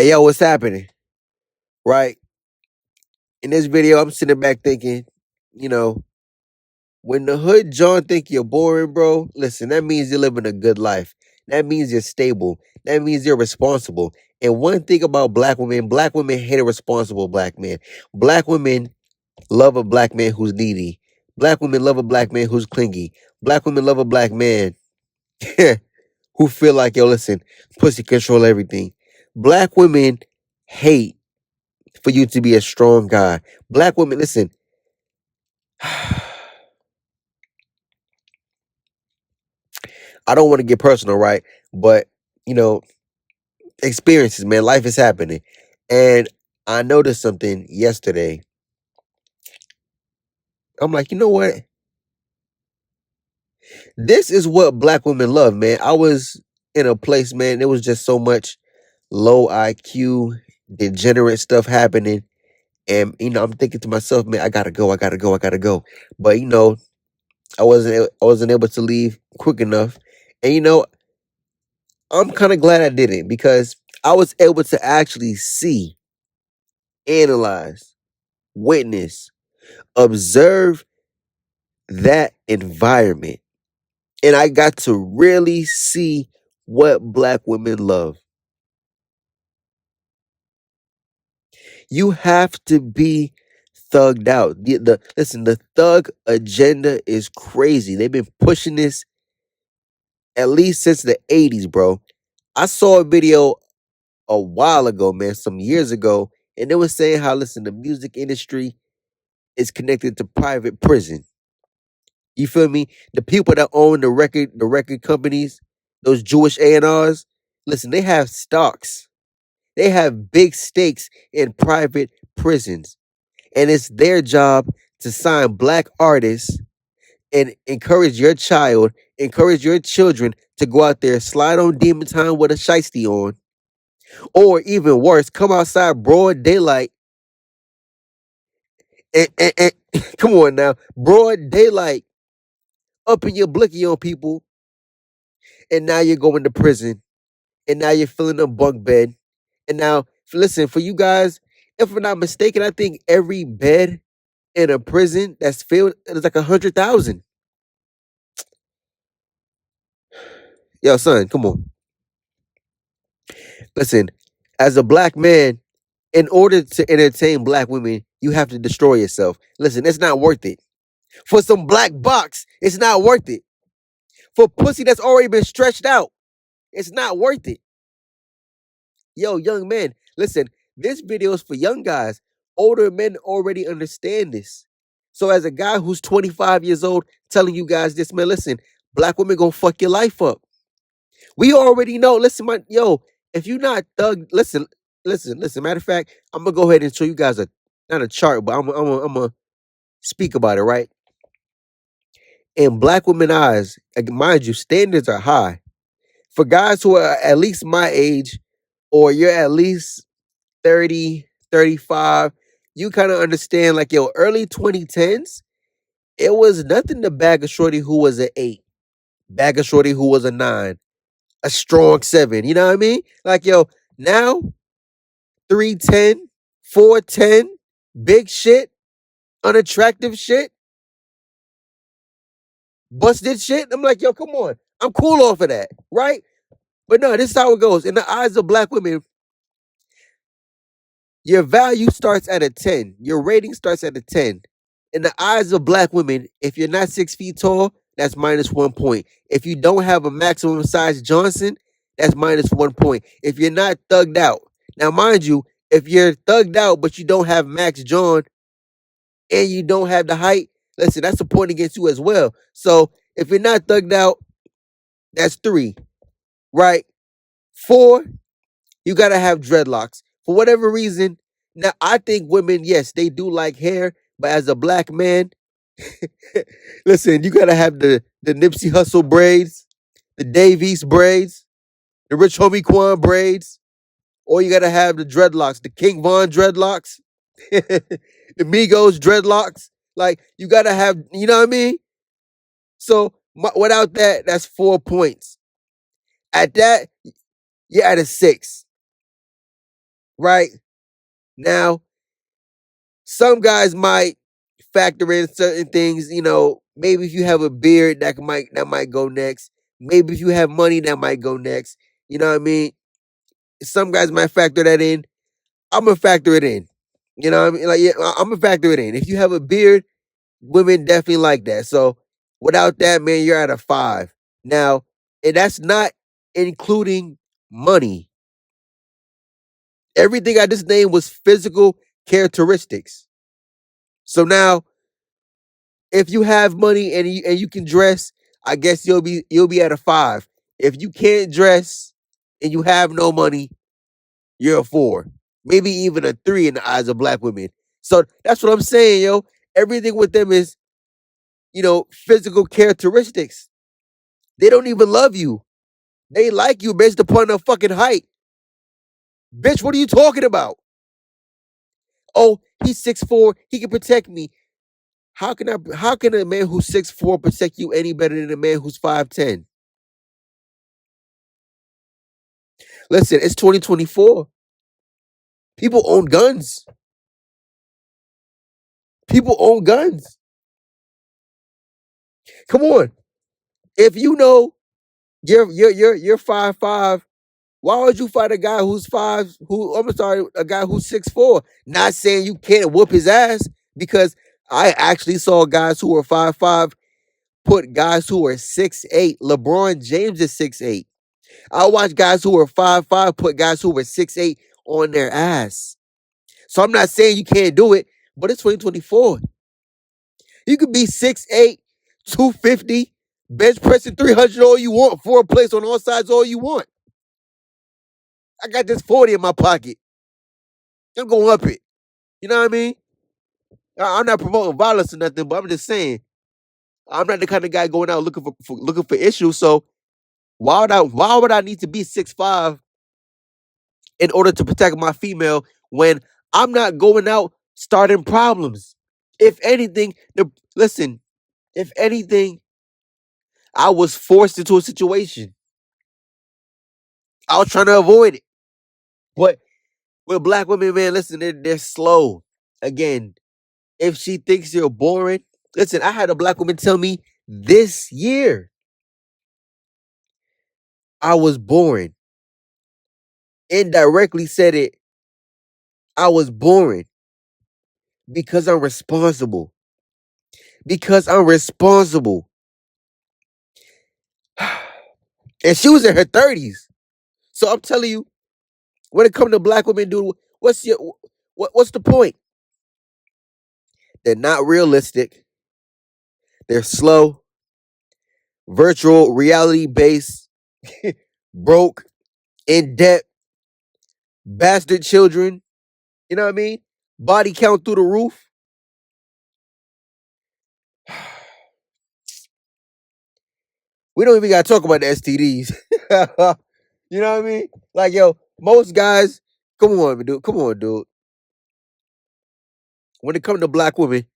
Hey yo, what's happening? Right? In this video, I'm sitting back thinking, you know, when the hood John think you're boring, bro, listen, that means you're living a good life. That means you're stable. That means you're responsible. And one thing about black women hate a responsible black man. Black women love a black man who's needy. Black women love a black man who's clingy. Black women love a black man who feel like, yo, listen, pussy control everything. Black women hate for you to be a strong guy. Black women, listen, I don't want to get personal, right? But, you know, experiences, man, life is happening. And I noticed something yesterday. I'm like, you know what? This is what black women love, man. I was in a place, man, there was just so much low IQ, degenerate stuff happening. And, I'm thinking to myself, man, I gotta go, I gotta go, I gotta go. But, I wasn't able to leave quick enough. And I'm kind of glad I didn't because I was able to actually see, analyze, witness, observe that environment. And I got to really see what black women love. You have to be thugged out. Listen, the thug agenda is crazy. They've been pushing this at least since the 80s, bro. I saw a video a while ago, man, some years ago, and they were saying how, listen, the music industry is connected to private prison. You feel me? The people that own the record companies, those Jewish A&Rs, listen, they have stocks. They have big stakes in private prisons. And it's their job to sign black artists and encourage your children to go out there, slide on demon time with a shiesty on, or even worse, come outside broad daylight and come on now, broad daylight, up in your blicky on people, and now you're going to prison, and now you're filling a bunk bed, and now listen, for you guys, if I'm not mistaken, I think every bed in a prison that's filled is like 100,000. Yo, son, come on, listen. As a black man, in order to entertain black women, you have to destroy yourself. Listen, it's not worth it. For some black box, it's not worth it. For pussy that's already been stretched out, it's not worth it. Yo, young men, listen, this video is for young guys. Older men already understand this. So as a guy who's 25 years old telling you guys this, man, listen, black women gonna fuck your life up. We already know. Listen, if you not thug, listen. Matter of fact, I'm gonna go ahead and show you guys not a chart, but I'm gonna speak about it, right? In black women eyes, mind you, standards are high. For guys who are at least my age, or you're at least 30, 35, you kind of understand, like, yo, early 2010s, it was nothing to bag a shorty who was an 8, bag a shorty who was a 9, a strong 7. You know what I mean? Like, yo, now 310, 410, big shit, unattractive shit, busted shit. I'm like, yo, come on. I'm cool off of that, right? But no, this is how it goes. In the eyes of black women, your value starts at a 10. Your rating starts at a 10. In the eyes of black women, if you're not 6 feet tall, that's minus 1 point. If you don't have a maximum size Johnson, that's minus 1 point. If you're not thugged out. Now, mind you, if you're thugged out, but you don't have Max John and you don't have the height, listen, that's a point against you as well. So if you're not thugged out, that's 3, right? 4, you gotta have dreadlocks. For whatever reason, now I think women, yes, they do like hair, but as a black man, listen, you gotta have the Nipsey Hussle braids, the Dave East braids, the Rich Homie Quan braids, or you gotta have the dreadlocks, the King Von dreadlocks, the Migos dreadlocks. Like, you gotta have, you know what I mean? So without that, that's 4 points. At that, you're at a 6. right? Now, some guys might factor in certain things, maybe if you have a beard that might go next. Maybe if you have money that might go next. You know what I mean? Some guys might factor that in. I'm gonna factor it in. You know what I mean? Like, yeah, I'm gonna factor it in. If you have a beard, women definitely like that. So without that, man, you're at a 5. Now, and that's not including money. Everything I just named was physical characteristics. So now, if you have money and you can dress, I guess you'll be at a 5. If you can't dress and you have no money, you're a 4. Maybe even a 3 in the eyes of black women. So that's what I'm saying, yo. Everything with them is, physical characteristics. They don't even love you. They like you based upon their fucking height. Bitch, what are you talking about? Oh, he's 6'4", he can protect me. How can a man who's 6'4" protect you any better than a man who's 5'10"? Listen, it's 2024. People own guns. People own guns. Come on. If you know you're 5'5", why would you fight a guy who's a guy who's 6'4"? Not saying you can't whoop his ass, because I actually saw guys who were 5'5" put guys who were 6'8". LeBron James is 6'8". I watched guys who were 5'5" put guys who were 6'8" on their ass. So I'm not saying you can't do it, but it's 2024. You could be 6'8", 250, bench pressing 300 all you want, 4 plates on all sides all you want. I got this 40 in my pocket. I'm going up it. You know what I mean? I'm not promoting violence or nothing, but I'm just saying I'm not the kind of guy going out looking for issues. So why would I need to be 6'5" in order to protect my female when I'm not going out starting problems? If anything, listen, if anything, I was forced into a situation. I was trying to avoid it. But with black women, man, listen, they're slow. Again, if she thinks you're boring, listen, I had a black woman tell me this year I was boring. Indirectly said it, I was boring because I'm responsible. Because I'm responsible. And she was in her 30s. So I'm telling you, when it comes to black women, dude, what's the point? They're not realistic. They're slow, virtual, reality based, broke, in debt, bastard children. You know what I mean? Body count through the roof. We don't even gotta talk about the STDs. You know what I mean? Like, yo, most guys, come on, dude. Come on, dude. When it comes to black women,